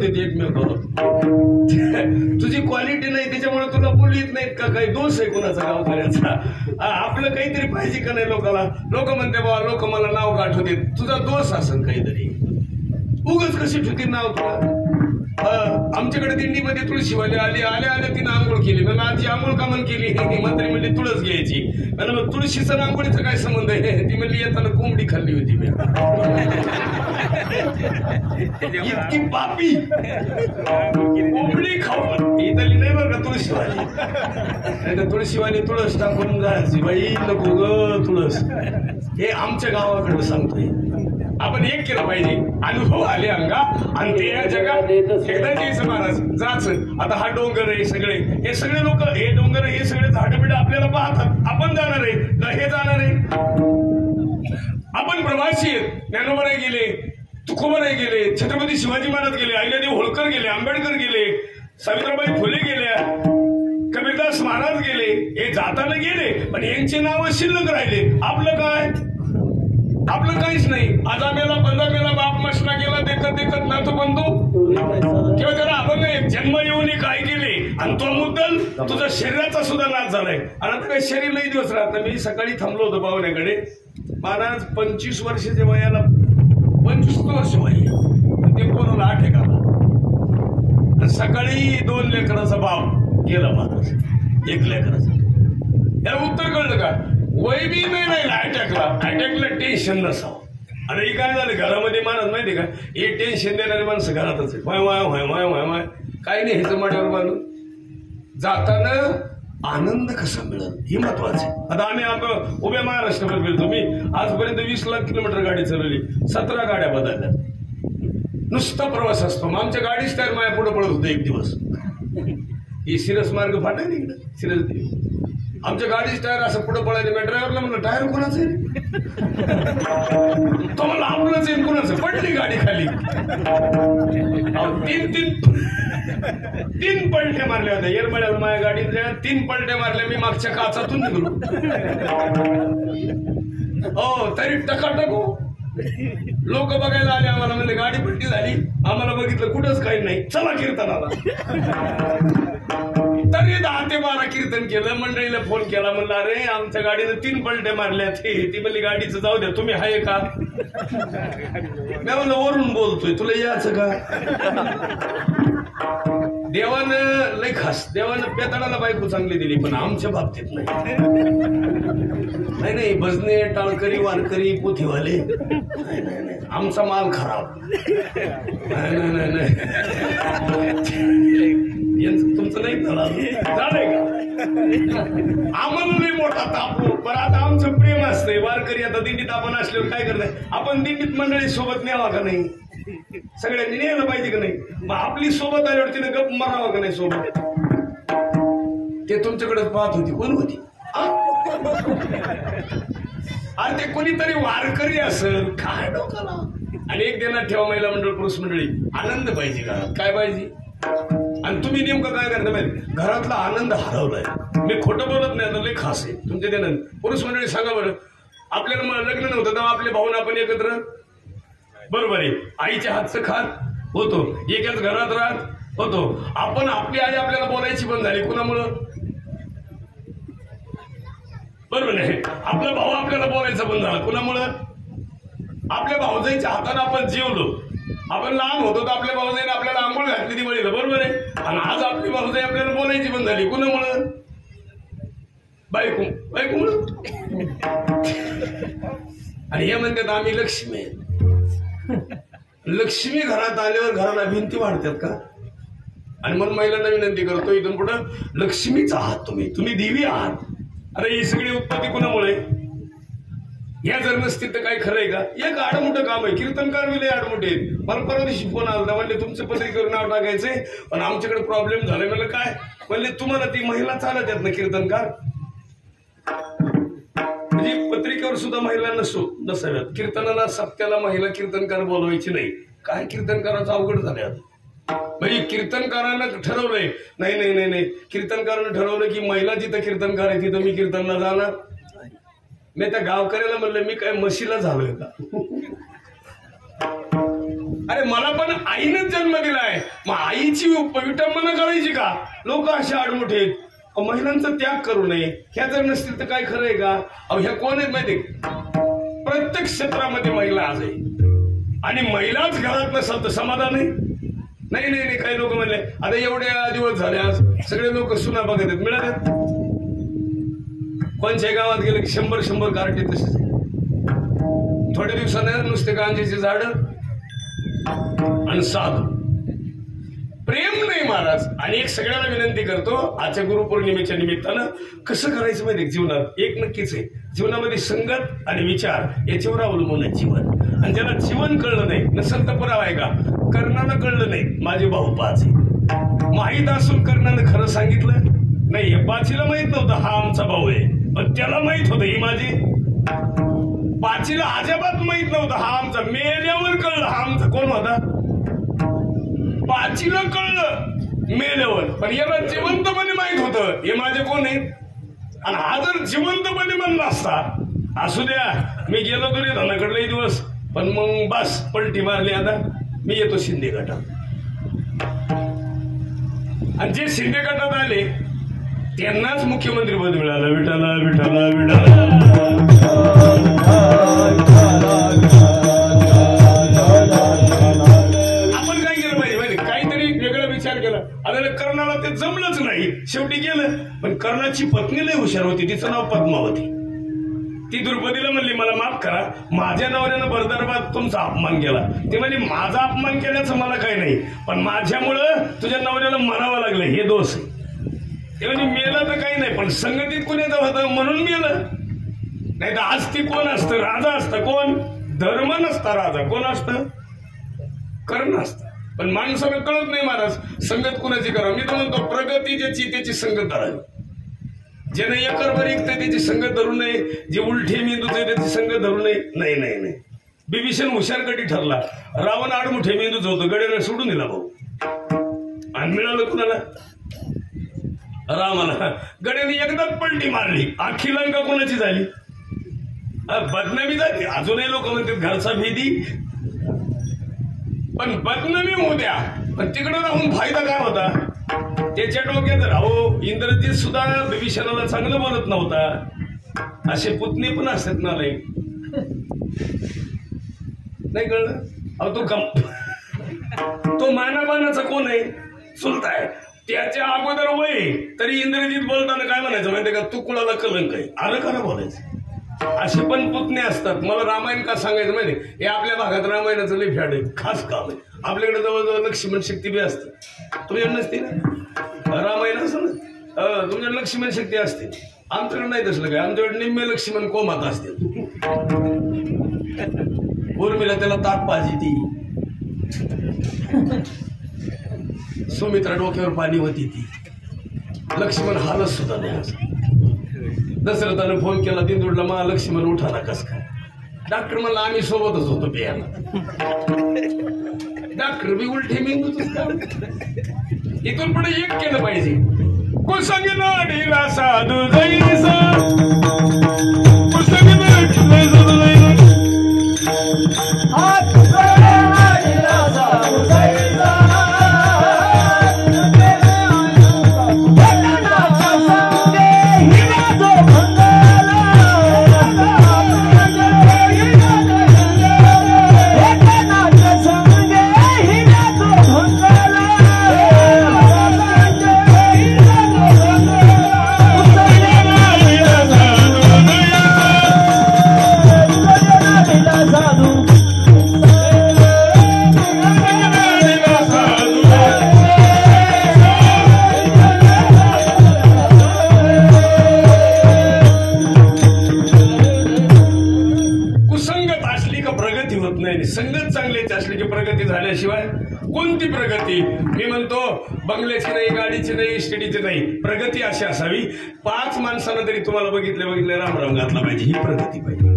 देते एकमेकावर. तुझी क्वालिटी नाही त्याच्यामुळे तुला बोलू येत नाहीत का? काही दोष आहे कोणाचा गावकऱ्याचा? आपलं काहीतरी पाहिजे का नाही लोकाला? लोक म्हणते बाबा लोक मला नाव गाठवते, तुझा दोष असेल काहीतरी. उगच कशी ठेवते नाव तुला? आमच्याकडे दिंडीमध्ये तुळशीवाले आले, आल्या आल्या तिनं आंघोळ केली. मला आजी आंघोळ का म्हणून केली? मंत्री म्हणली तुळस घ्यायची. मला मग तुळशीचा आंघोळीचा काय संबंध आहे? ती म्हणली येताना कोंबडी खाल्ली होती मी. इतकी पापी कोंबडी खाऊन इथली नाही बरं का तुळशीवाली. नाही तुळशीवाली तुळस टाकून जायची. बाई नको ग तुळस. हे आमच्या गावाकडे सांगतोय. आपण एक केलं पाहिजे. अनुभव आले अंगा आणि ते या जगात एकदा जायचं महाराज जायचं. आता हा डोंगर आहे सगळे, हे सगळे लोक, हे डोंगर हे सगळे झाडं बिडं आपल्याला पाहतात. आपण जाणार आहे का हे जाणार आहे? आपण प्रवासी आहेत. ज्ञानोबा नाही गेले, तुकोबा नाही गेले, छत्रपती शिवाजी महाराज गेले, अहिल्यादेवी होळकर गेले, आंबेडकर गेले, सावित्रीबाई फुले गेल्या, कबीरदास महाराज गेले. हे जाताना गेले पण यांची नावं शिल्लक राहिले. आपलं काय? आपलं काहीच नाही. आजा मेला, बंदा मेला, बाप मशना गेला, देखत देखत ना तो बंधू किंवा त्याला अभंग जन्म येऊन काय केले. आणि तो मुद्दल तुझा शरीराचा सुद्धा नाश झालाय. आणि आता काही शरीर नाही दिवस राहत. मी सकाळी थांबलो होतो पाहुण्याकडे. महाराज 25 वर्षाच्या वयाला 25 वर्ष वय ते कोणाला 8 एकाला. सकाळी 2 लेकराचा बाप गेला महाराज, 1 लेकराचा. त्याला उत्तर कळलं का? वय बी नाही अटॅकला. अटॅकला टेन्शन नसावं. आणि काय झालं घरामध्ये महाराज माहिती का? हे टेन्शन देणारे माणसं घरातच आहे. Y Y Y Y Y Y काही नाही. ह्याचं माड्यावर बांधून जाताना आनंद कसा मिळेल हे महत्वाचं आहे. आता आम्ही आपण उभ्या महाराष्ट्रावर गेलो. मी आजपर्यंत 20 लाख किलोमीटर गाडी चालवली, 17 गाड्या बदलल्या. नुसता प्रवास असतो. मग आमच्या गाडीच टायर माझ्या पुढे पडत होतं एक दिवस. ही सिरस मार्ग फाटा आहे इकडं सिरस देवी. आमच्या गाडीच टायर असं पुढे पडायला. मी ड्रायव्हरला म्हणलं टायर कोणाचं आहे? तो मला आपलंच आहे. कोणाचं? पडली गाडी खाली. 3 पलट्या मारल्या होत्या येरमळ्याला माझ्या गाडीतल्या. 3 पलट्या मारल्या. मी मागच्या काचातून निघलो. हो तरी टकाटक लोक बघायला आले आम्हाला. म्हणले गाडी पलटी झाली. आम्हाला बघितलं कुठंच काही नाही. चला कीर्तनाला. तरी 10 ते 12 कीर्तन केलं. मंडळीला फोन केला. म्हणलं अरे आमच्या गाडीनं 3 पलट्या मारल्या. ती म्हणली गाडीचं जाऊ द्या, तुम्ही आहे का? मी म्हणलं वरून बोलतोय, तुला यायचं का? देवानं लय खास. देवानं पेताडाला बायको चांगली दिली पण आमच्या बाबतीत नाही. नाही भजने टाळकरी वारकरी पोथीवाले नाही. आमचा माल खराब. नाही तुमचं नाही झालंय का? आम्हाला नाही मोठा तापू पण आता आमचं प्रेम असतंय. वारकरी आता दिंडीत आपण असल्यावर काय करणार? आपण दिंडीत मंडळी सोबत न्यावा का नाही? सगळ्यांनी न्यायला पाहिजे का नाही? मग आपली सोबत आल्यावर तिने गप मारावा का नाही सोबत? ते तुमच्याकडे पाहत होती. कोण होती? अरे ते कोणीतरी वारकरी असेल काय डोकाला. आणि एक देणार ठेवा महिला मंडळ पुरुष मंडळी. आनंद पाहिजे घरात. काय पाहिजे? आणि तुम्ही नेमकं काय करता माहिती? घरातला आनंद हरवलाय. मी खोटं बोलत नाही. आता लय खास आहे तुमच्या देणं. पुरुष मंडळी सांगा बरं, आपल्याला लग्न नव्हतं तेव्हा आपले भाऊन आपण एकत्र बरोबर आहे आईच्या हातचं खात होतो, एकाच घरात राहत होतो आपण. आपली आई आपल्याला बोलायची बंद झाली. कुणामुळं? बरोबर नाही. आपला भाऊ आपल्याला बोलायचा बंद झाला. कुणामुळं? आपल्या भाऊजाईच्या हाताने आपण जेवलो. आपण लहान होतो तर आपल्या भाऊजाईने आपल्याला आंघोळ घातली दिवाळीला. बरोबर आहे. आणि आज आपली भाऊजाई आपल्याला बोलायची बंद झाली. कुणामुळं? बायकोमुळं. आणि हे म्हणतात आम्ही लक्ष्मी आहे. लक्ष्मी घरात आल्यावर घराला भिंती वाढतात का? आणि म्हणून महिलांना विनंती करतो इथून पुढे लक्ष्मीचा आहात तुम्ही देवी आहात. अरे ही सगळी उत्पत्ती कुणामुळे? या जर नसतील तर काय खरंय का? एक आडमोठं काम आहे. कीर्तनकार विलय आडमोठे. मला परवा दिवशी फोन आला. म्हणले तुमचं पत्रिकेवर नाव टाकायचंय पण आमच्याकडे प्रॉब्लेम झालाय. म्हणलं काय? म्हणले तुम्हाला ती महिला चालत आहेत ना कीर्तनकार. म्हणजे पत्रिकेवर सुद्धा महिला नसाव्यात. कीर्तनाला सप्त्याला महिला कीर्तनकार बोलवायची नाही. काय कीर्तनकाराचं अवघड झालंय आता. म्हणजे कीर्तनकारानं ठरवलंय नाही कीर्तनकारानं ठरवलं की महिला जिथं कीर्तनकार आहे तिथं मी कीर्तनला जाणार. मी त्या गावकऱ्याला म्हणलं मी काय म्हशीला झालोय का? अरे मला पण आईनंच जन्म दिलाय, मग आईची विटंबना करायची का? लोक असे आडमुठे आहेत. महिलांचा त्याग करू नये, ह्या जर नसतील तर काय खरं आहे का? अहो ह्या कोण आहेत माहिती? प्रत्येक क्षेत्रामध्ये महिला आज आहे, आणि महिलाच घरात नसेल तर समाधान नाही. नाही नाही नाही, काही लोक म्हणले आता एवढे दिवस झाले आज सगळे लोक सुना बघत आहेत, मिळत आहेत. कोणत्या गावात गेलं की 100 कार्टे तसेच. थोड्या दिवसाने नुसते गांजेचे झाड आणि साधू. प्रेम नाही महाराज. आणि एक सगळ्यांना विनंती करतो, आजच्या गुरुपौर्णिमेच्या निमित्तानं कसं करायचं माहिती जीवनात? एक नक्कीच आहे, जीवनामध्ये संगत आणि विचार याच्यावर अवलंबून आहे जीवन. आणि ज्याला जीवन कळलं नाही, नसेल तर पुरावा आहे का? कर्णानं कळलं नाही माझे भाऊ 5 आहे, माहीत असून कर्णानं खरं सांगितलं नाही. हे 5ला माहित नव्हतं हा आमचा भाऊ आहे, पण त्याला माहित होतं ही माझी. 5ला अजिबात माहित नव्हतं हा आमचा. मेल्यावर कळलं हा आमचा कोण होता. 5ला कळलं मेल्यावर, पण याला जिवंतपणे माहित होतं हे माझे कोण आहे. आणि हा जर जिवंतपणे म्हणला असता, असू द्या मी गेलो तरी धनाकडले दिवस, पण मग बस पलटी मारली, आता मी येतो शिंदे गटात. आणि जे शिंदे गटात आले त्यांनाच मुख्यमंत्री पद मिळालं. विठाला विठाला विठाला. आपण काय केलं पाहिजे माहिती? काहीतरी वेगळा विचार केला. आता कर्णाला ते जमलंच नाही, शेवटी गेलं. पण कर्णाची पत्नी लय हुशार होती, तिचं नाव पद्मावती. ती द्रौपदीला म्हणली मला माफ करा, माझ्या नवऱ्यानं भरदरबात तुमचा अपमान केला. ते म्हणजे माझा अपमान केल्याचं मला काही नाही, पण माझ्यामुळं तुझ्या नवऱ्याला म्हणावं लागलं हे दोष आहे. ते म्हणजे मेलं तर काही नाही, पण संगतीत कोणाचं होतं म्हणून मेलं. नाही तर आज ती कोण असतं? राजा असतं. कोण? धर्म नसता राजा. कोण असतं? कर्ण असतं. पण माणसाला कळत नाही महाराज संगत कुणाची करावं. मी तर म्हणतो प्रगती ज्याची त्याची संगत धरावी. ज्याने एकरभर ऐकतंय त्याची संगत धरू नये, जे उलटे मेंदूच आहे त्याची संगत धरू नये. नाही नाही नाही, बिभीषण हुशार कधी ठरला, रावण आडमुठे मेंदूच होतो, गड्याला सोडून दिला भाऊ. आणि मिळालं कुणाला? रामाला. गड्याने एकदाच पलटी मारली, अख्खी लंका कोणाची झाली? बदनामी झाली. अजूनही लोक म्हणतात घरचा भेदी, पण बदनामी होऊ द्या, पण तिकडे राहून फायदा काय होता? त्याच्या डोक्यात राहो इंद्रजित सुद्धा विभीषणाला चांगलं बोलत नव्हता. असे पुतणे पण असतात ना लई. नाही कळलं? अहो तो मानाबानाचा कोण आहे? चुलता आहे. त्याच्या अगोदर वय तरी इंद्रजित बोलताना काय म्हणायचं माहितीये का? तू कुणाला कलंक आहे, आलं का ना बोलायचं. असे पण पुतणे असतात. मला रामायण का सांगायचं माहिती? हे आपल्या भागात रामायणाचं लई फॅड आहे, खास काम आहे. आपल्याकडे जवळजवळ लक्ष्मण शक्ती बी असते. तुमच्याकडे नसते ना रामायण? असं ना तुमच्याकडे लक्ष्मण शक्ती असते, आमच्याकडे नाही तसलं काय. आमच्याकडे निम्मे लक्ष्मण कोमात असते. उर्मिला त्याला ताक पाहिजे ती, सुमित्रा डोक्यावर पाणी होती ती, लक्ष्मण हालत सुद्धा नाही. दशरथानं फोन केला दिंदूडला, मला लक्ष्मण उठाला कस काय? डॉक्टर म्हणला आम्ही सोबतच होतो प्यायला. डॉक्टर बी उलटे मेंदूच. इथून पुढे एक केलं पाहिजे. कुसंग नाडीला साधू जैसा, कुसंग नाडीला साधू जैसा. संगत चांगल्याची असली की प्रगती झाल्याशिवाय कोणती प्रगती? मी म्हणतो बंगल्याची नाही, गाडीची नाही, इस्टेटीची नाही, प्रगती अशी असावी 5 माणसांना तरी तुम्हाला बघितले रामराम घातला पाहिजे. ही प्रगती पाहिजे.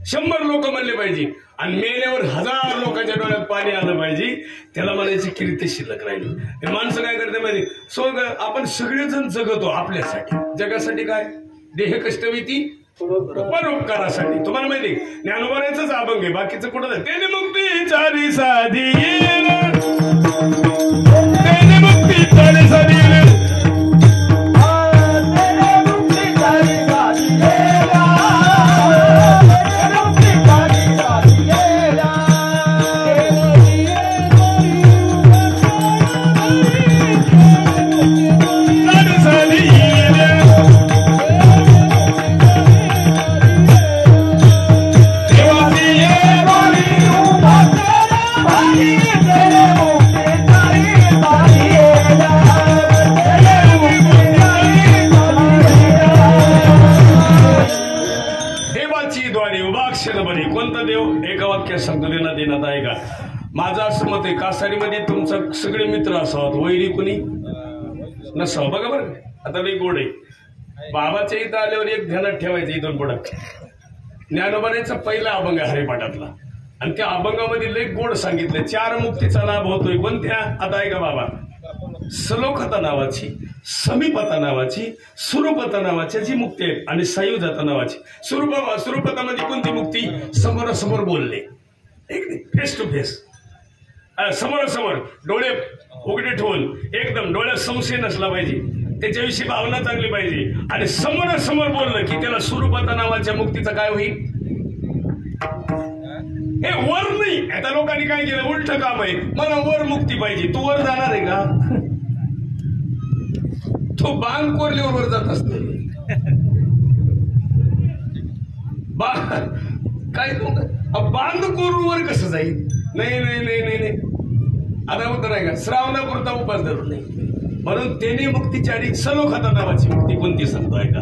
100 लोक म्हणले पाहिजे आणि मेल्यावर 1000 लोकांच्या डोळ्यात पाणी आलं पाहिजे. त्याला म्हणायची कीर्ती शिल्लक राहिली. हे माणसं काय करते माहिती? आपण सगळेजण जगतो आपल्यासाठी. जगासाठी काय? देह कष्टविती परोपकारासाठी. तुम्हाला माहिती ज्ञानोबारायचंच अभंग आहे, बाकीचं कुठं नाही. त्याने मुक्ती चारी साधी त्याने मुक्ती चारी साधी माझं असं मत आहे, कासारीमध्ये तुमचं सगळे मित्र असावं, वैरी कुणी नसावं. बघा बरं, आता लई गोड आहे. बाबाच्या इथं आल्यावर एक ध्यानात ठेवायचं, इथून पुढं ज्ञानोबारायचा पहिला अभंग आहे हरिपाठातला, आणि त्या अभंगामध्ये लई गोड सांगितलं. 4 मुक्तीचा लाभ होतोय. कोणत्या? आता ऐका बाबा. सलोखता नावाची, समीपता नावाची, सुरूपता नावाची जी मुक्ती आहे, आणि सायुजाता नावाची. सुरूपतामध्ये कोणती मुक्ती? समोरासमोर बोलले, फेस टू फेस, समोरासमोर डोळे उघडे ठेवून, एकदम डोळ्यात संशय नसला पाहिजे, त्याच्याविषयी भावना चांगली पाहिजे, आणि समोरासमोर बोललं की त्याला सुरूपता नावाच्या मुक्तीचं काय होईल? हे वर नाही. आता लोकांनी काय केलं, उलट काम आहे. मला वर मुक्ती पाहिजे. तू वर जाणार आहे का? तो बांग कोरल्यावर वर जात असतो. काय बांध कोरून वर कसं जाईल? नाही नाही नाही नाही नाही. आता उत्तर आहे का? श्रावणापुरता उपास धरून नाही. म्हणून त्याने मुक्तीची सलोखता नावाची मुक्ती कोणती सांगतोय का?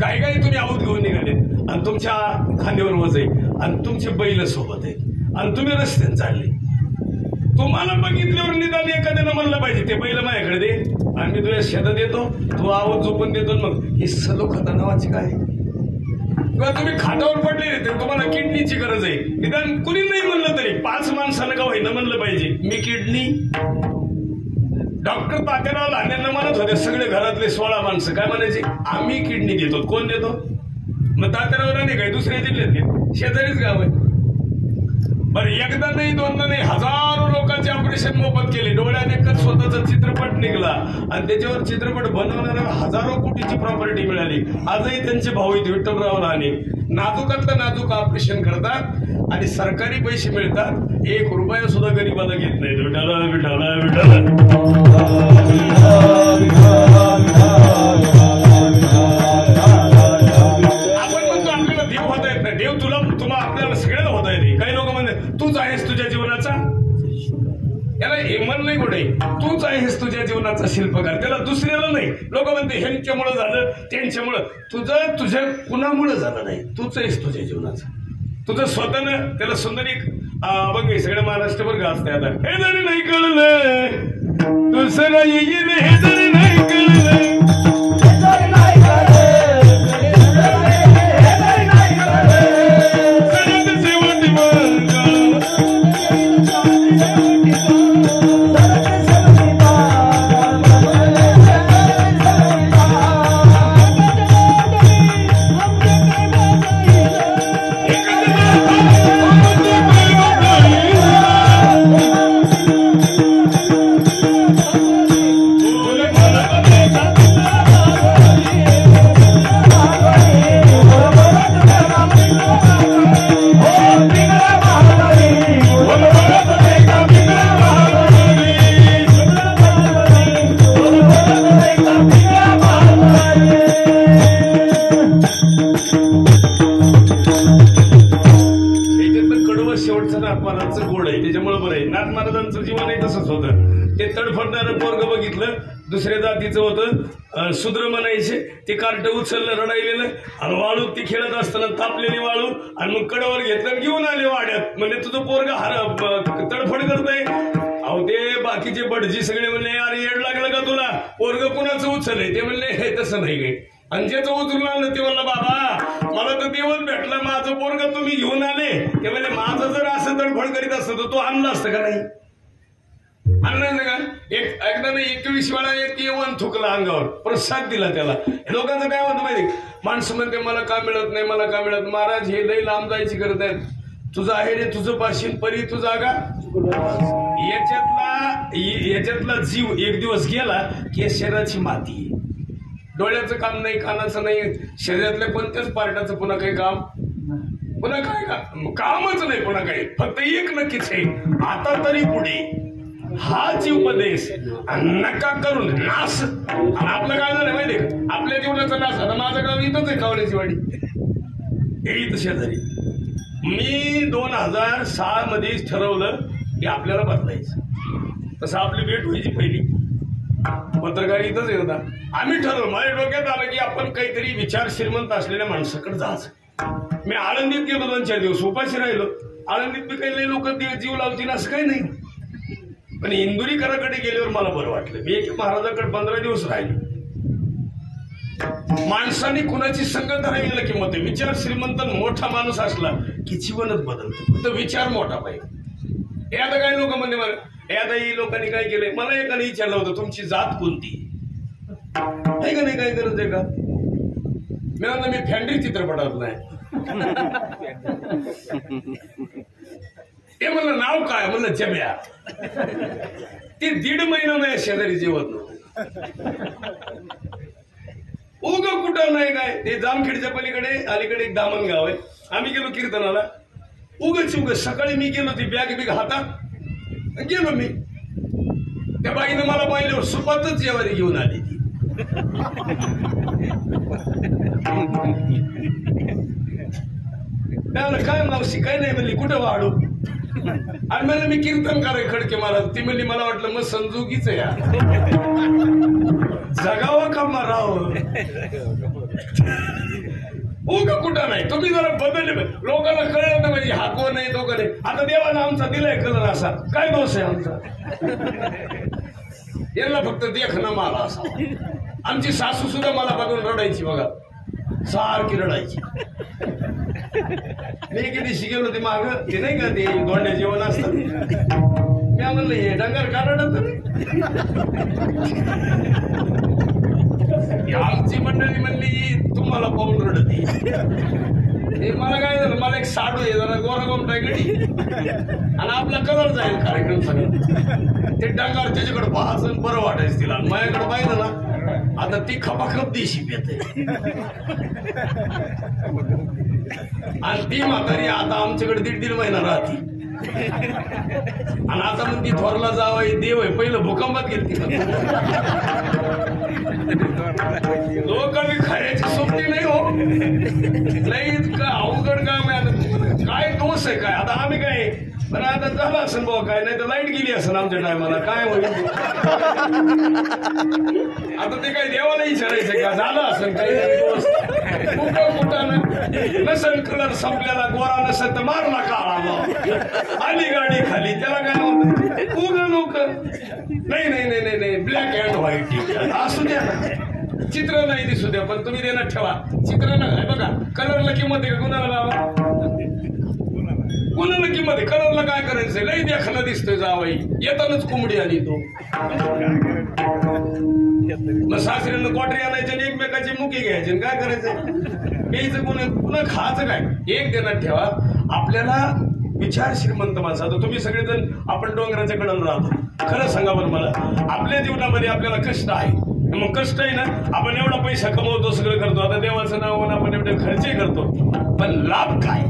काय काय तुम्ही आऊत घेऊन निघाले, आणि तुमच्या खांद्यावर वज आहे, आणि तुमचे बैल सोबत आहे, आणि तुम्ही रस्त्याने चालले. तुम्हाला बघितल्यावर निदान एखाद्यानं म्हणलं पाहिजे, ते बैल माझ्याकडे दे आणि मी तुझ्या शेतात येतो, तू आवाज झोपून देतो. मग ही सलोखता नावाची काय? किंवा तुम्ही खाटावर पडले तर तुम्हाला किडनीची गरज आहे, निदान कुणी नाही म्हणलं तरी 5 माणसानं का होईना म्हणलं पाहिजे, मी किडनी. डॉक्टर तात्याराव लहान्यांना म्हणत होते सगळे घरातले 16 माणसं काय म्हणायचे, आम्ही किडनी देतो. कोण देतो? मग तात्याराव नाही काय दुसऱ्या जिल्ह्यात घेत, शेजारीच गाव आहे. बरं, एकदा नाही दोनदा नाही, हजारो लोकांचे ऑपरेशन मोफत केले. डोळ्याने एकच स्वतःचा चित्रपट निघाला, आणि त्याच्यावर चित्रपट बनवणाऱ्या हजारो कोटीची प्रॉपर्टी मिळाली. आजही त्यांचे भाऊ आहेत विठ्ठलराव लहाने, नाजूकातलं नाजूक ऑपरेशन करतात, आणि सरकारी पैसे मिळतात. 1 रुपया सुद्धा गरीबाला घेत नाहीत. विठाला विठाला विठाला. आपण म्हणतो आपल्याला देव होता येत नाही. देव तुला आपल्याला सगळ्याला होता येते. काही लोक म्हणतात तूच आहेस तुझ्या जीवनाचा, याला हेमन नाही कुठे, तूच आहेस तुझ्या जीवनाचा शिल्पकार. त्याला दुसऱ्याला नाही. लोक म्हणते ह्यांच्यामुळं झालं त्यांच्यामुळं. तुझं तुझ्या कुणामुळं झालं नाही, तूच आहेस तुझ्या जीवनाचा. तुझं स्वतःनं त्याला सुंदर एक अभंग सगळ्या महाराष्ट्रभर गाजते. आता हे जरी नाही कळलं दुसरं येईल, हे जरी नाही कळलं दुसऱ्या जातीचं होतं, शूद्र म्हणायचे. ते कार्ट उचललं रडायलेलं, आणि वाळू ती खेळत असताना तापलेली वाळू, आणि मग कडावर घेतलं घेऊन आले वाड्यात. म्हणजे तुझं पोरग तडफड करतय. अहो ते बाकीचे बडजी सगळे म्हणले, अरे येड लागलं का तुला, पोरग कुणाचं उचललंय? ते म्हणले हे तसं नाही काही. आणि ज्याचं उचलून आणलं ते म्हणलं, बाबा मला तर देवच भेटला, माझं पोरग तुम्ही घेऊन आले. ते म्हणले माझं जर असं तडफड करीत असतं तर तो आणलं असतं का नाही? अन्नाचं का एकदा नाही 21 वेळा एक येऊन थुकला अंगावर प्रसाद दिला त्याला. लोकांचं काय होतं माहिती माणसं म्हणते मला का मिळत नाही मला का मिळत. महाराज हे लई लांब जायची गरज आहे. तुझं आहे रे तुझं पाशील परी तुझा का याच्यातला जीव एक दिवस गेला की शरीराची माती. डोळ्याचं काम नाही कानाचं नाही शरीरातल्या कोणत्याच पार्टाचं पुन्हा काही काम पुन्हा काय कामच नाही पुन्हा काही. फक्त एक नक्कीच आहे आता तरी पुढे हा जीवपदेश नका करून नाश. आणि आपलं काय झालं माहितीये का आपल्या जीवनाचा नाश. आता माझं गाव इथंच आहे कावल्याची वाडी हे इथं शेजारी. मी 2006 मध्येच ठरवलं की आपल्याला बदलायचं. तसं आपली भेट व्हायची पहिली पत्रकार इथंच येत होता. आम्ही ठरवलं माझ्या डोक्यात आलं की आपण काहीतरी विचार श्रीमंत असलेल्या माणसाकडे जायचं. मी आळंदीत गेलो 2-4 दिवस उपाशी राहिलो. आळंदीत बी काही लोक जीव लावतील असं काही नाही. पण इंदुरीकराकडे गेल्यावर मला बरं वाटलं. मी एक महाराजाकडे 15 दिवस राहिलो. माणसाने कुणाची संगत राहिलेला किंमत आहे. विचार श्रीमंत मोठा माणूस असला की जीवनच बदलतं. फक्त विचार मोठा पाहिजे. हे आता काही लोक म्हणते मला हे आता ही लोकांनी काय केलंय. मला एकाने विचारलं होतं तुमची जात कोणती आहे का नाही काय गरज आहे का. मी म्हणलं मी फॅन्ड्री चित्रपटात नाही. ते म्हणलं नाव काय म्हणलं जम्या. ते 1.5 महिना नाही शेजारी जेवत नव्हतं. उग कुठं नाही काय. ते जामखेडच्या पलीकडे अलीकडे एक दामण गाव आहे. आम्ही गेलो कीर्तनाला. उग सकाळी मी गेलो ती बॅग बिग हातात गेलो मी. त्या बाईनं मला पाहिल्यावर सुपातच जेवारी घेऊन आली ती. काय मावशी काय नाही म्हणली कुठं वाढू. आणि म्हणलं मी कीर्तन कराय खडके महाराज. ती म्हणली मला वाटलं मग संजोगीच या जगावं का मारावं. उग कुठं नाही. तुम्ही जरा बदलले लोकांना कळलं ना म्हणजे हा कोण नाही तो नाही. आता देवाला आमचा दिलाय कलर असा काय दोष आहे आमचा. यांना फक्त देखणं मला असा. आमची सासू सुद्धा मला बघून रडायची बघा सारखी रडायची. मी किती शिकेल होते माग ते नाही का ते दोंड्या जेवण असतं. मी म्हणलं हे डंगर का रडत. आमची मंडळी म्हणली तुम्हाला पाहून रडते. हे मला काय झालं मला एक साडू आहे जरा गोरा गोमटा गडी आणि आपला कलर जाईल कार्यक्रम सगळं. ते डंगर त्याच्याकडे पाहायचं बरं वाटायचं तिला. माझ्याकडे पाहिलं ना आता ती खपाखप देशी येते. आणि ती म्हातारी आता आमच्याकडे 1.5 महिना राहते. आणि आता मग ती थोरला जावं देव आहे. पहिलं भूकंपात गेली लोकांनी खायची सोबती नाही हो. लई का अवघड काम आहे. आता काय दोष आहे काय. आता आम्ही काय पण आता झालं असेल बाबा काय नाही तर लाईट गेली असेल आमच्या टायमाला काय होईल. आता ते काय देवाला विचारायचं का झालं असेल काही दोष कुठं नसेल कलर संपल्याला गोरा नसेल तर मारला काळा आली गाडी खाली त्याला काय होतं. उगा लोक नाही नाही नाही नाही नाही ब्लॅक अँड व्हाईट असू द्या ना. चित्र नाही दिसू द्या पण तुम्ही देण्यात ठेवा. चित्र नाही बघा कलरला किंमत आहे का कुणाला बाबा कुणाला किंमत आहे. कलरला काय करायचंय लई देखणं दिसतोय जावाई येतानाच कोंबडी आली तो. मग सासऱ्यांना क्वाटरी आणायचे आणि एकमेकाची मुकी घ्यायचे काय करायचं घ्यायचं पुन्हा खायचं काय. एक देण्यात ठेवा आपल्याला विचार श्रीमंत माणसं. आता तुम्ही सगळेजण आपण डोंगराच्या कडेला राहतो. खरं सांगा बरं मला आपल्या जीवनामध्ये आपल्याला कष्ट आहे. मग कष्ट आहे ना आपण एवढा पैसा कमवतो सगळं करतो. आता देवाचं नाव आपण एवढे खर्चही करतो पण लाभ काय.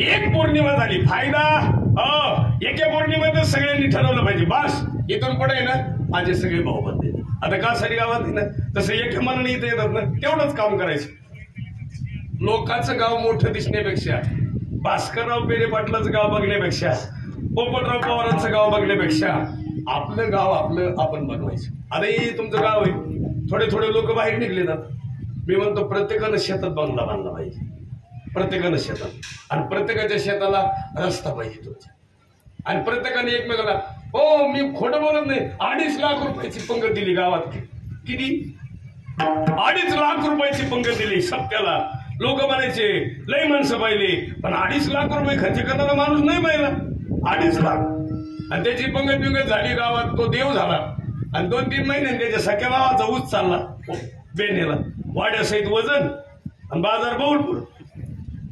एक पौर्णिमा झाली फायदा एका पौर्णिमेत सगळ्यांनी ठरवलं पाहिजे बस इथून पुढे ना माझे सगळे भाऊ बनते. आता कासारी गावात आहे ना तसं एका मनाने इथं येतात ना तेवढंच काम करायचं. लोकांचं गाव मोठं दिसण्यापेक्षा भास्करराव पेरे पाटलाचं गाव बघण्यापेक्षा पोपटराव पवारांचं गाव बघण्यापेक्षा आपलं गाव आपलं आपण बनवायचं. आता हे तुमचं गाव आहे थोडे थोडे लोक बाहेर निघले ना. मी म्हणतो प्रत्येकानं शेतात बंगला बांधला पाहिजे. प्रत्येकानं शेतात आणि प्रत्येकाच्या शेताला रस्ता पाहिजे तुमच्या. आणि प्रत्येकाने एकमेकाला हो मी खोटं बोलत नाही 2.5 लाख रुपयाची पंगत दिली गावात. किती 2.5 लाख रुपयाची पंगत दिली सप्त्याला. लोक म्हणायचे लई माणसं पाहिले पण 2.5 लाख रुपये खर्च करणारा माणूस नाही पाहिला. 2.5 लाख आणि त्याची पंगत बिंगत झाली गावात, तो देव झाला आणि 2-3 महिन्यांनी त्याच्या सख्या भावाचा ऊस चालला बेनेला, वाड्यासहित वजन आणि बाजार बौलपूर.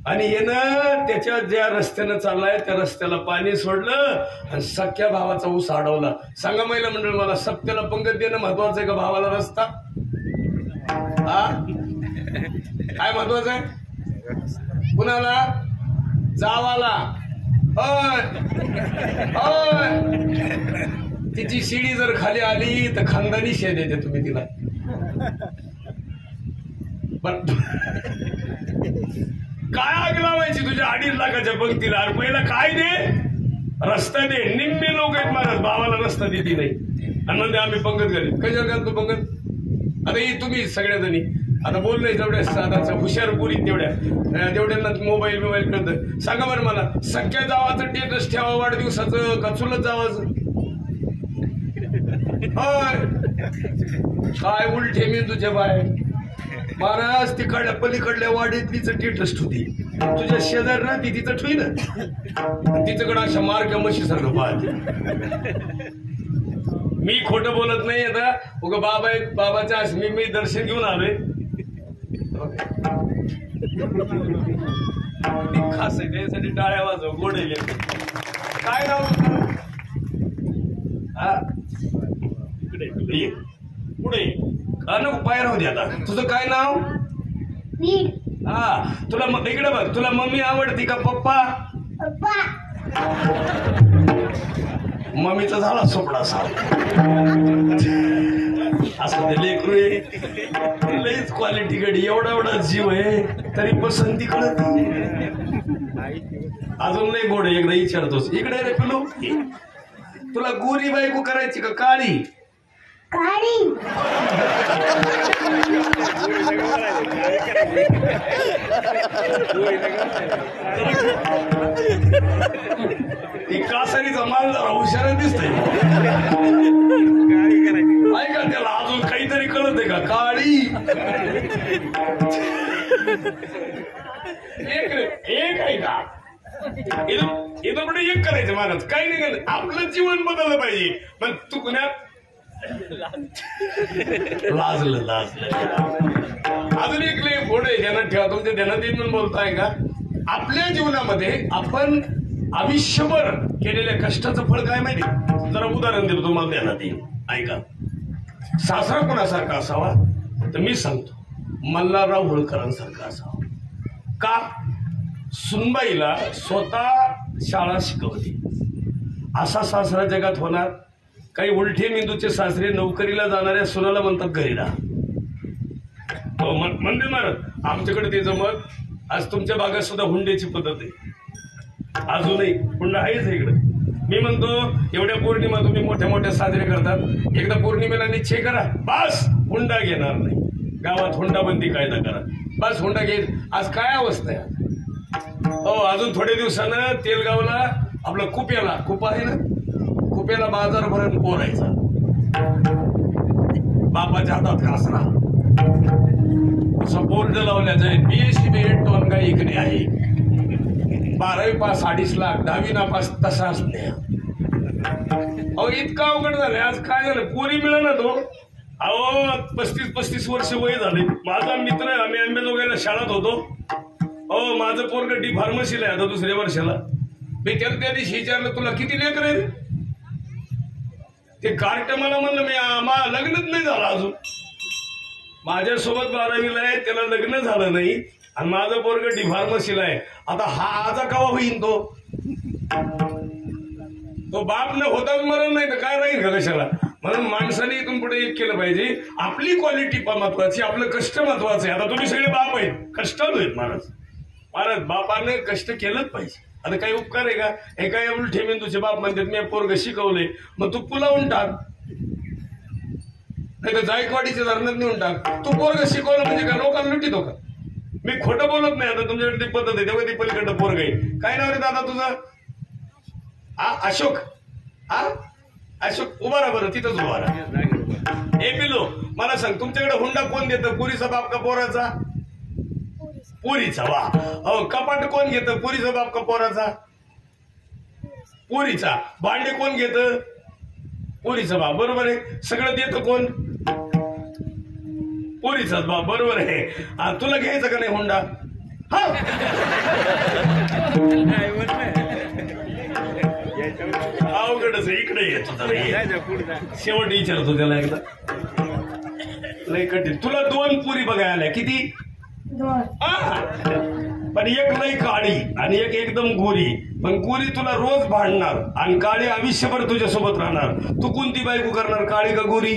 आणि येणं त्याच्या ज्या रस्त्यानं चाललाय त्या रस्त्याला पाणी सोडलं आणि सख्या भावाचा ऊस अडवला. सांगा महिला मंडळ, मला सत्याला पंगत देणं महत्वाचं आहे का भावाला रस्ता? हा, काय महत्वाचं आहे? कुणाला? जावाला. तिची शिडी जर खाली आली तर खानदानी शेत देते तुम्ही तिला. काय आग लावायची तुझ्या 2.5 लाखाच्या पंक्तीला? अरे पहिला काय दे, रस्ता दे. निम्मे लोक आहेत महाराज भावाला रस्ता देते नाही आणि म्हणजे आम्ही पंगत घाली. कशाला घालतो पंगत? आता ही तुम्ही सगळ्या जणी आता बोललोय तेवढ्या साधाचा हुशार पुरी तेवढ्यांना मोबाईल कळतं. सांगा बरं मला, सख्या जावाचं टेटस ठेवा वाढदिवसाचं का चुलत जावाचं? काय उलटे मी तुझ्या बाय महाराज, तिकडल्या पलीकडल्या वाडीतलीच टेटस ठुती, तुझ्या शेजार ना ती तिचं ठुई ना, तिच्याकडं अशा मार्ग म्हशी सारखं पाहते. मी खोटं बोलत नाही. आता उगा बाबा आहेत, बाबाच्या मी दर्शन घेऊन आलोय. खास आहे त्यासाठी टाळ्या वाजव, गोड आहे. काय नाव पुढे का नको पाय राहू दे. आता तुझं काय नाव? हा, तुला इकडे बघ, तुला मम्मी आवडती का पप्पा? मम्मीचा झाला सोपडा सा असं ते लेकरू आहे, लईच क्वालिटी गडी, एवढा जीव आहे तरी पसंती कळत. अजून नाही गोड, एकदा विचारतोस. इकडे रे पिलू, तुला गोरी बायको करायची का काळी? काळी. ती कासारीचा माल जरा हुशार दिसतंय. ऐका, त्याला अजून काहीतरी कळत आहे का? काळी. एक आहे का? इथं पुढे एक करायचं महाराज, काही नाही. आपलं जीवन बदललं पाहिजे. पण तू पुण्यात लाजलं. अजून एक लय फोड आहे, ध्यानात ठेवा. तुमच्या ध्यानात येऊन बोलताय का? आपल्या जीवनामध्ये आपण आयुष्यभर केलेल्या कष्टाचं फळ काय माहिती? जरा उदाहरण देतो तुम्हाला, ध्यानात येईल. ऐका, सासरा कोणासारखा असावा तर मी सांगतो, मल्हारराव होळकरांसारखा असावा. का? सुनबाईला स्वतः शाळा शिकवली. असा सासरा जगात होणार? काही उलटे मेंदूचे सासरे नोकरीला जाणाऱ्या सुनाला म्हणतात घरी राहा. म्हणजे महाराज आमच्याकडे ते जमत. आज तुमच्या भागात सुद्धा हुंड्याची पद्धत आहे, अजूनही हुंडा आहेच इकडे. मी म्हणतो एवढ्या पौर्णिमा तुम्ही मोठ्या मोठ्या साजरे करतात, एकदा पौर्णिमेला निश्चय करा, बस हुंडा घेणार नाही. गावात हुंडाबंदी कायदा करा, बस हुंडा घे. आज काय अवस्था आहे? हो, अजून थोड्या दिवसानं तेलगावला आपलं कुप्याला, कुपा आहे ना, कुप्याला बाजार भरून पोरायचा, बापाच्या हातात कासरा, बोर्ड लावल्या जाईल. BSc टोनगा इकडे आहे. 12वी पास 2.5 लाख, 10वी नापास तसाच नाही. अहो इतका अवघड झालं. आज काय झालं, पोरी मिळाला तो. अहो 35 वर्ष वय झाले. माझा मित्र, आम्ही अंबेजोगाईला शाळेत होतो. हो, माझं पोरग डी फार्मसीला आहे आता 2ऱ्या वर्षाला. मी त्याला त्या दिवशी विचारलं, तुला किती लेकर आहे? ते कार्ट मला म्हणलं, मी लग्नच नाही झालं अजून. माझ्यासोबत 12वीला आहे, त्याला लग्न झालं नाही आणि माझं पोरग डी फार्मसीला आहे. आता हा आजा कवा होईन? तो बाप न होताच मरण नाही तर काय राहील का कशाला? म्हणून माणसाने इथून पुढे एक केलं पाहिजे, आपली क्वालिटी महत्वाची, आपलं कष्ट महत्वाचं आहे. आता तुम्ही सगळे बाप आहेत, कष्टाळू आहेत महाराज. बापाने कष्ट केलंच पाहिजे. आता काही उपकार आहे का? एका उलटे मेंदूचे बाप म्हणतात मी पोरग शिकवले, मग तू पुलावून टाक, नाही तर जायकवाडीच्या धरणात नेऊन टाक. तू पोरग शिकवलं म्हणजे का लोकांना लुटीतो का? मी खोटं बोलत नाही. आता तुमच्याकडे ती पद्धत आहे, तेव्हा ती पलीकडं पोरग आहे. काय नाव रे दादा तुझं? अशोक. अशोक उभा राहा बरं, तिथंच उभा राहा. ए पिलो, मला सांग, तुमच्याकडे हुंडा कोण देतं? पुरीचा बाप का पोराचा? पुरीचा. वा. हो, कपाट कोण घेतं? पुरीचा बाप का पोराचा? पोरीचा. भांडे कोण घेत? पोरीचा बाप. बरोबर आहे. सगळं देतं कोण? पोरीचाच बाप. बरोबर आहे. तुला घ्यायचं का नाही होंडा? हा अवघडच आहे. इकडे येतो शेवट विचारतो त्याला एकदा. लय कठीण. तुला 2 पुरी बघायला आल्या. किती? पण एक लय काळी आणि एक एकदम गोरी. पण गोरी तुला रोज भांडणार आणि काळी आयुष्यभर तुझ्या सोबत राहणार. तू कोणती बायको करणार, काळी का गोरी?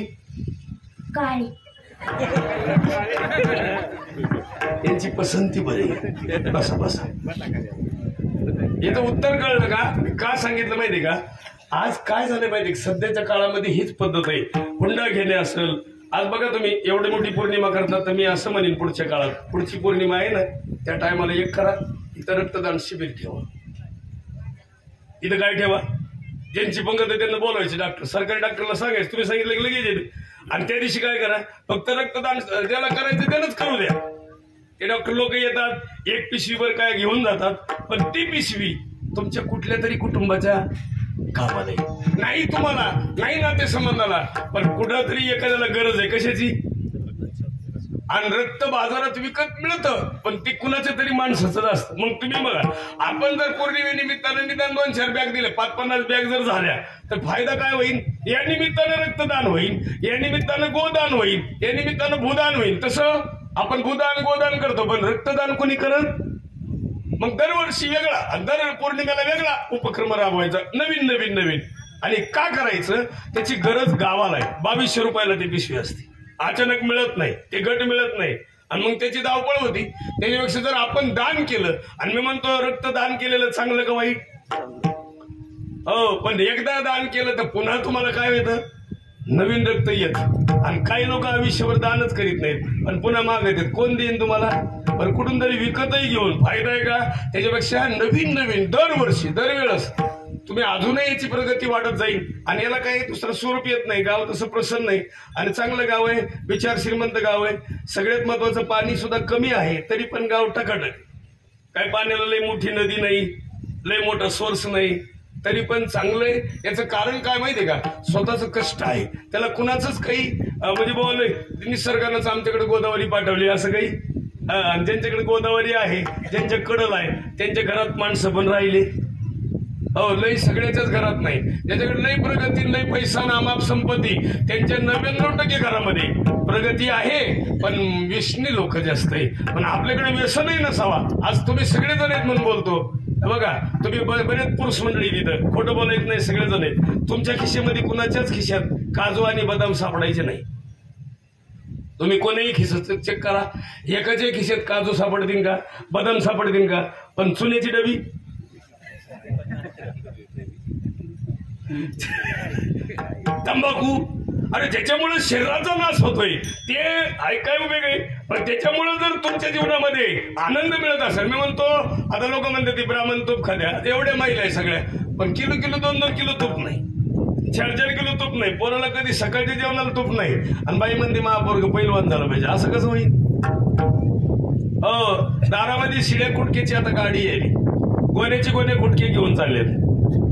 काळी. यांची पसंती बरी. बसा बसा. याचं उत्तर कळलं का? का सांगितलं माहितीये का? आज काय झालं माहितीये? सध्याच्या काळामध्ये हीच पद्धत आहे. हुंडा घेणे असेल. आज बघा तुम्ही एवढी मोठी पौर्णिमा करता, तर मी असं म्हणेन पुढच्या काळात, पुढची पौर्णिमा आहे ना त्या टायमाला एक करा, इथं रक्तदान शिबिर ठेवा. इथं काय ठेवा? ज्यांची पंगत आहे त्यांना बोलायचे. डॉक्टर, सरकारी डॉक्टरला सांगायचं तुम्ही सांगितलं की लगेच येते. आणि त्या दिवशी काय करा, फक्त रक्तदान ज्याला करायचं त्यालाच करू द्या. ते डॉक्टर लोक येतात, 1 पिशवीवर काय घेऊन जातात, पण ती पिशवी तुमच्या कुठल्या तरी कुटुंबाच्या कामाला नाही, तुम्हाला नाही ना ते संबंधाला, पण कुठंतरी एखाद्याला गरज आहे कशाची. आणि रक्त बाजारात विकत मिळतं, पण ते कुणाच्या तरी माणसाचं असतं. मग तुम्ही बघा, आपण जर पौर्णिमेनिमित्तानं निदान 2-4 बॅग दिले, 5-50 बॅग जर झाल्या, तर फायदा काय होईल? या निमित्तानं रक्तदान होईल, या निमित्तानं गोदान होईल, या निमित्तानं भूदान होईल. तसं आपण भूदान गोदान करतो, पण रक्तदान कोणी करत? मग दरवर्षी वेगळा, दर पौर्णिमेला वेगळा उपक्रम राबवायचा, नवीन नवीन नवीन. आणि का करायचं? त्याची गरज गावाला आहे. 2200 रुपयाला ती पिशवी असते. अचानक मिळत नाही, ते गट मिळत नाही, आणि मग त्याची धावपळ होती. त्याच्यापेक्षा जर आपण दान केलं, आणि मी म्हणतो रक्तदान केलेलं चांगलं का वाईट? हो, पण एकदा दान केलं तर पुन्हा तुम्हाला काय येतं? नवीन रक्त येत. आणि काही लोक आयुष्यभर दानच करीत नाहीत, पण पुन्हा मागत आहेत. कोण देईन तुम्हाला? पण कुठून तरी विकतही घेऊन फायदा आहे का? त्याच्यापेक्षा नवीन नवीन दरवर्षी दरवेळेस तुम्ही अजूनही याची प्रगती वाढत जाईल. आणि याला काही दुसरं स्वरूप येत नाही. गाव तसं प्रसन्न आहे आणि चांगलं गाव आहे, विचार श्रीमंत गाव आहे. सगळ्यात महत्वाचं, पाणी सुद्धा कमी आहे तरी पण गाव टकाटक. काही पाण्याला लय मोठी नदी नाही, लय मोठा सोर्स नाही, तरी पण चांगलंय. याचं कारण काय माहितीये का? स्वतःचं कष्ट आहे. त्याला कुणाचंच काही म्हणजे बोललंय निसर्गानंच आमच्याकडे गोदावरी पाठवली असं काही. ज्यांच्याकडे गोदावरी आहे, ज्यांच्या कडल आहे, त्यांच्या घरात माणसं पण राहिले. हो, लय सगळ्याच्याच घरात नाही. ज्याच्याकडे लय प्रगती, लय पैसा, नामाप संपत्ती, त्यांच्या 99% घरामध्ये प्रगती आहे, पण व्यसनी लोक जास्त आहे. पण आपल्याकडे व्यसनही नसावा. आज तुम्ही सगळेजण आहेत म्हणून बोलतो. बघा, तुम्ही बरेच पुरुष मंडळी तिथं, खोटं बोलायचं नाही, सगळेजण आहेत. तुमच्या खिशेमध्ये कुणाच्याच खिशात काजू आणि बदाम सापडायचे नाही. तुम्ही कोणीही खिशात चेक करा, एकाच्या खिशात काजू सापडतील का, बदाम सापडतील का? पण चुन्याची डबी, तंबाखू, अरे ज्याच्यामुळे शरीराचा नाश होतोय ते ऐकाय उभे काही. पण त्याच्यामुळे जर तुमच्या जीवनामध्ये आनंद मिळत असेल, मी म्हणतो आता लोक म्हणतात ते ब्राह्मण तूप खाद्या, एवढ्या महिला आहे सगळ्या, पण किलो 2-2 किलो तूप नाही, 4-4 किलो तूप नाही. पोराला कधी सकाळच्या जेवणाला तूप नाही, आणि बाई म्हणते महापोरग पहिलवान झालं पाहिजे. असं कसं होईल? हो, दारामध्ये शिड्या कुटकेची आता गाडी आहे, गोण्याचे गोणे गुटके घेऊन चाललेत.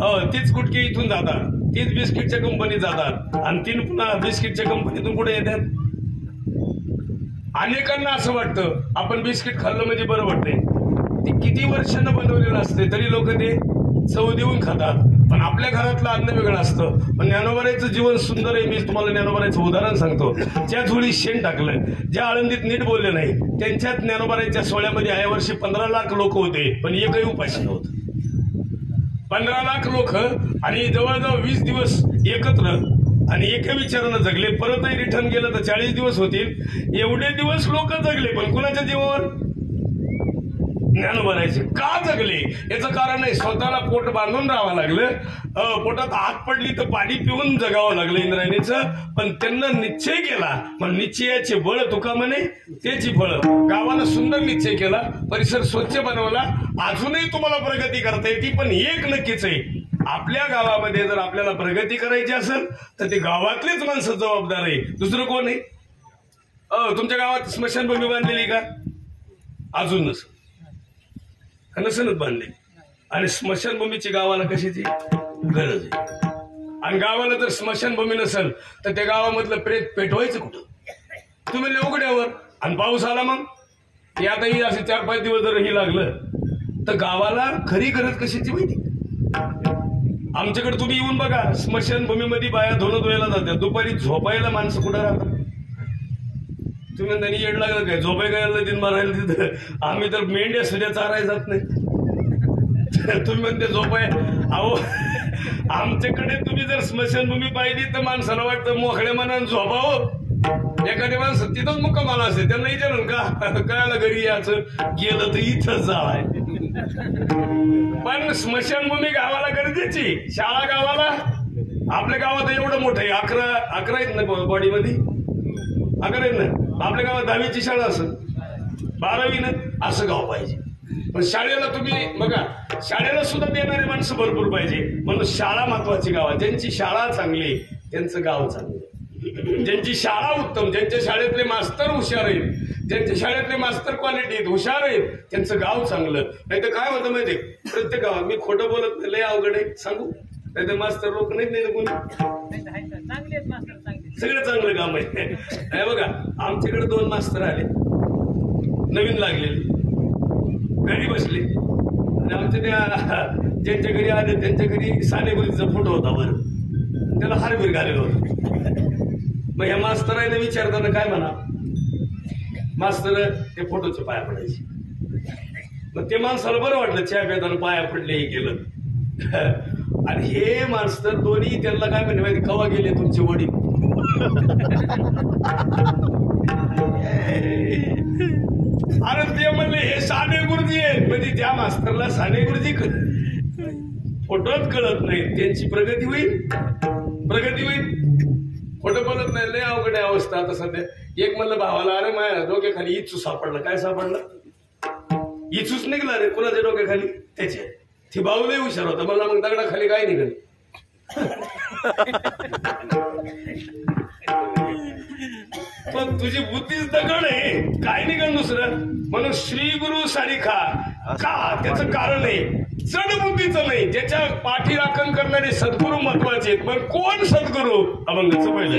हो, तीच गुटके इथून जातात, तीच बिस्किटच्या कंपनीत जातात, आणि तीन पुन्हा बिस्किटच्या कंपनीतून कुठे येतात? अनेकांना असं वाटतं आपण बिस्किट खाल्लं म्हणजे बरं वाटतंय. ते किती वर्षानं बनवलेलं असते तरी लोक ते चव देऊन खातात. पण आपल्या घरातलं अन्न वेगळं असतं. पण ज्ञानोबारायचं जीवन सुंदर आहे. मी तुम्हाला ज्ञानोबारायचं उदाहरण सांगतो. ज्या झोळीत शेण टाकलं, ज्या आळंदीत नीट बोलले नाही, त्यांच्यात ज्ञानोबारायच्या सोहळ्यामध्ये या वर्षी 15 लाख लोक होते, पण एकही उपाशी नव्हतं. 15 लाख लोक, आणि जवळजवळ 20 दिवस एकत्र, आणि एका विचारानं जगले. परतही रिटर्न गेलं तर 40 दिवस होतील. एवढे दिवस लोक जगले, पण कुणाच्या जीवावर? ज्ञानोबारायचे. का जगले? याचं कारण आहे, स्वतःला पोट बांधून राहावं लागलं. पोटात आग पडली तर पाणी पिऊन जगावं लागलं इंद्रायणीचं. पण त्यांना निश्चय केला, पण निश्चयाचे बळ तुका म्हणे त्याची फळं. गावानं सुंदर निश्चय केला, परिसर स्वच्छ बनवला. अजूनही तुम्हाला प्रगती करता येते, पण एक नक्कीच आहे, आपल्या गावामध्ये जर आपल्याला प्रगती करायची असेल तर ते गावातलेच माणसं जबाबदार आहे, दुसरं कोण आहे? तुमच्या गावात स्मशानभूमी बांधलेली का? अजूनच नसनच बांधली. आणि स्मशानभूमीची गावाला कशाची? गरज आहे. आणि गावाला जर स्मशानभूमी नसेल तर त्या गावामधलं प्रेत पेटवायचं कुठं? तुम्ही उघड्यावर. आणि पाऊस आला मग ते आताही असे 4-5 दिवस जर हे लागलं तर गावाला खरी गरज कशाची माहिती? आमच्याकडे तुम्ही येऊन बघा, स्मशानभूमीमध्ये बाया धुणं धुवायला जातात, दुपारी झोपायला माणसं कुठं राहतात? तुम्ही त्यांनी येड लागलं काय झोपाय गायला दिन मारायला तिथं? आम्ही तर मेंढ्या सुद्धा चारायला जात नाही. तुम्ही म्हणते झोपाय. अहो आमच्याकडे तुम्ही जर स्मशानभूमी पाहिली तर माणसाला वाटतं मोकळ्या मनानं झोपावं. एखाद्या माणसं तिथंच मुक्काम आला असेल, त्यांना विचारून का कळायला घरी यायचं गेलं तर इथंच जावाय. पण स्मशानभूमी गावाला गरजेची. शाळा गावाला, आपल्या गावात एवढं मोठं आहे, 11 आहेत ना बॉडीमध्ये, 11 आहेत ना. आपल्या गावात 10वीची शाळा असेल, 12वी ना, असं गाव पाहिजे. पण शाळेला तुम्ही बघा, शाळेला सुद्धा देणारे माणसं भरपूर पाहिजे. म्हणून शाळा महत्वाची. गावात ज्यांची शाळा चांगली त्यांचं गाव चांगलं. ज्यांची शाळा उत्तम, ज्यांच्या शाळेतले मास्तर हुशार आहेत, ज्यांच्या शाळेतले मास्तर क्वालिटी आहेत, हुशार आहेत, त्यांचं गाव चांगलं. नाही तर काय होतं माहितीये, प्रत्येक गावात, मी खोटं बोलत नाही, लय अवघड आहे सांगू, नाही तर मास्तर लोक नाहीत, नाही तर कोणी सगळं चांगलं काम आहे. नाही बघा, आमच्याकडे 2 मास्तर आले, नवीन लागलेले, घरी बसले. आणि आमच्या त्या ज्यांच्या घरी आले त्यांच्या घरी सानेगुरीचा फोटो होता, बरं त्याला हारबीर घालेलं होतं. मग ह्या मास्तराने विचारताना काय म्हणा, मास्तर ते फोटोच्या पाया पडायचे. मग ते माणसाला बरं वाटलं, चहा प्याताना पाया पडले, हे केलं. आणि हे मास्तर दोन्ही त्यांना काय म्हणले माहिती, कवा गेले तुमचे वडील? अरे ते म्हणले हे साने गुरुजी आहेत. म्हणजे त्या मास्तरला साने गुरुजी फोटोच कळत नाही, त्यांची प्रगती होईल, प्रगती होईल. फोटो बोलत नाही, लय अवघड आहे अवस्था आता सध्या. एक म्हणलं भावाला, अरे माझ्या डोक्याखाली इचू सापडला. काय सापडला? इचूच निघला रे कुणाच्या डोक्याखाली, त्याच्या. ती भाऊ लय हुशार होता, मला मग दगडाखाली काय निघाल. पण तुझी बुद्धीच दगड आहे, काय निघाल दुसरं. म्हणून श्री गुरु सारिखा का, त्याचं कारण आहे जड बुद्धीचं नाही, ज्याच्या पाठी राखण करणारे सद्गुरू महत्वाचे आहेत. पण कोण सद्गुरू? अभंगाचं पहिलं.